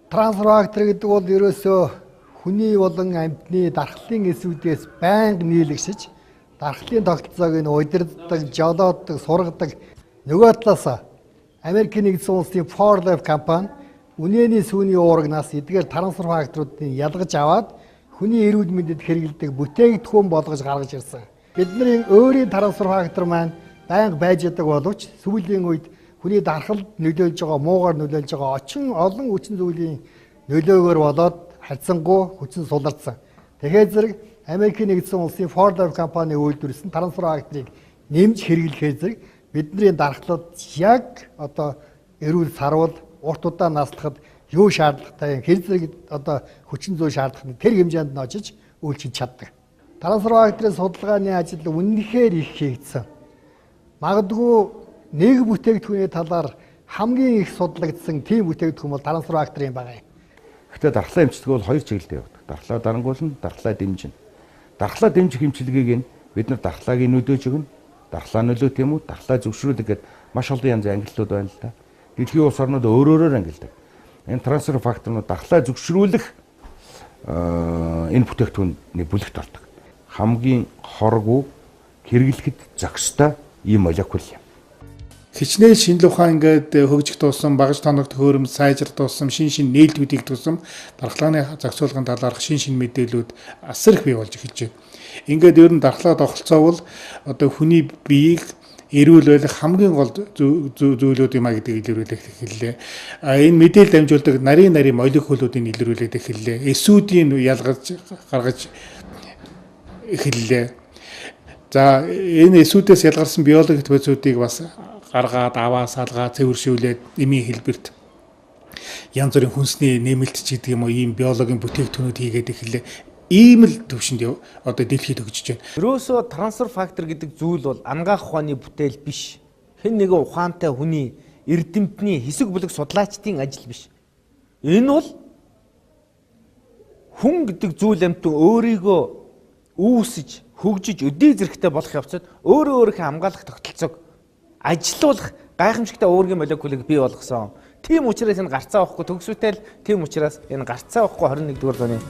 Трансфер фактор гэдэг бол ерөөсөө хүний болон амьтны дархлын эсүүдээс байнга нийлэгшиж, дархлын тогтолцоог нь удирддаг, жолооддаг, сургадаг. Нөгөө талаас Америкийн нэгдсэн улсын For Life компани үнэний сүүний уурагнаас эдгээр трансфер факторуудыг ялгаж аваад хүний эрүүл мэндэд хэрэглэдэг бүтээгдэхүүн болгож гаргаж ирсэн. Бидний өөрийн трансфер фактор маань байнга байж байгаа боловч сүүлийн үед хүний дархалд нөлөөлж байгаа, муугаар нөлөөлж байгаа олон хүчин зүйлийн нөлөөгөөр болоод харьцангуй хүчин суларсан. Тэгэхээр зэрэг Америкийн нэгдсэн улсын For Life компани үйлдвэрлэсэн трансфер факторыг нэмж хэрэглэхээр зэрэг бидний дархлаад яг одоо эрүүл сарвал урт удаан наслахад юу шаардлагатай, хэр зэрэг одоо хүчин зүйл шаардлагатай тэр хэмжээнд нь очиж үйлчилж чаддаг. Трансфер факторын судалгааны ажил үнэхээр их хийгдсэн. Магадгүй нэг бүтээгдэхүүний талаар хамгийн их судлагдсан тийм бүтээгдэхүүн бол трансфер фактор юм байна. Гэхдээ дархлаа эмчилгээ бол хоёр чиглэлтэй явдаг. Дархлаа дарангуулна, дархлаа дэмжинэ. Дархлаа дэмжих эмчилгээг нь бид нар дархлааг нөлөөж өгнө. Дархлаа нөлөө тийм үү? Дархлаа зөвшөөрүүлэх гэдэг маш олон янзын ангиллууд байна л да. Дэлхийн улс орнууд өөрөөр ангилдаг. Энэ трансфер факторнууд дархлаа зөвшөөрүүлэх энэ бүтээгдэхүүний бүлэгт ордог. Хамгийн хоргүй хэрэглэхэд зохистой ийм молекул юм. Хичнээн шинжлэх ухаан ингээд хөгжих тусам багаж тоног төхөөрөмж сайжрах тусам шин нээлтүүдийг тусам дархлааны зохицуулгын талаарх шин мэдээлүүд асар их бий болж эхэлж байна. Ингээд ер нь дархлаа тогтолцоовол одоо хүний биеийг эрүүл байлгах хамгийн гол зүйлүүд юм а гэдгийг илэрүүлэх эхэллээ. Энэ мэдээлэл дамжуулдаг нарийн молекулуудыг илэрүүлээд эхэллээ. Эсүүдийн ялгаж гаргаж эхэллээ. За энэ эсүүдээс ялгарсан биологи төцүүдийг бас гаргаад аваа салгаа цэвэршүүлээд эмийн хэлбэрт янз бүрийн хүнсний нэмэлт ч гэдэг юм уу ийм биологийн бүтээгдэхүүнүүд хийгээд эхэллээ. Ийм л төвшөнд одоо дэлхийд өгчөж байна. Ерөөсөө трансфер фактор гэдэг зүйл бол ангаах ухааны бүтээл биш. Хэн нэгэн ухаантай хүний эрдэмтний хэсэг бүлэг судлаачдын ажил биш. Энэ бол хүн гэдэг зүйл амтан өөрийгөө үүсэж, хөгжиж, өдий зэрэгтэй болох явцад өөрөө өөрийнхөө хамгаалах тогтолцоог ажилуулах гайхамшигтай өөрийн молекулыг бий болгосон. Тийм учраас энэ гарцаа авахгүй төгсөйтэй л тийм учраас энэ гарцаа авахгүй 21-р зууны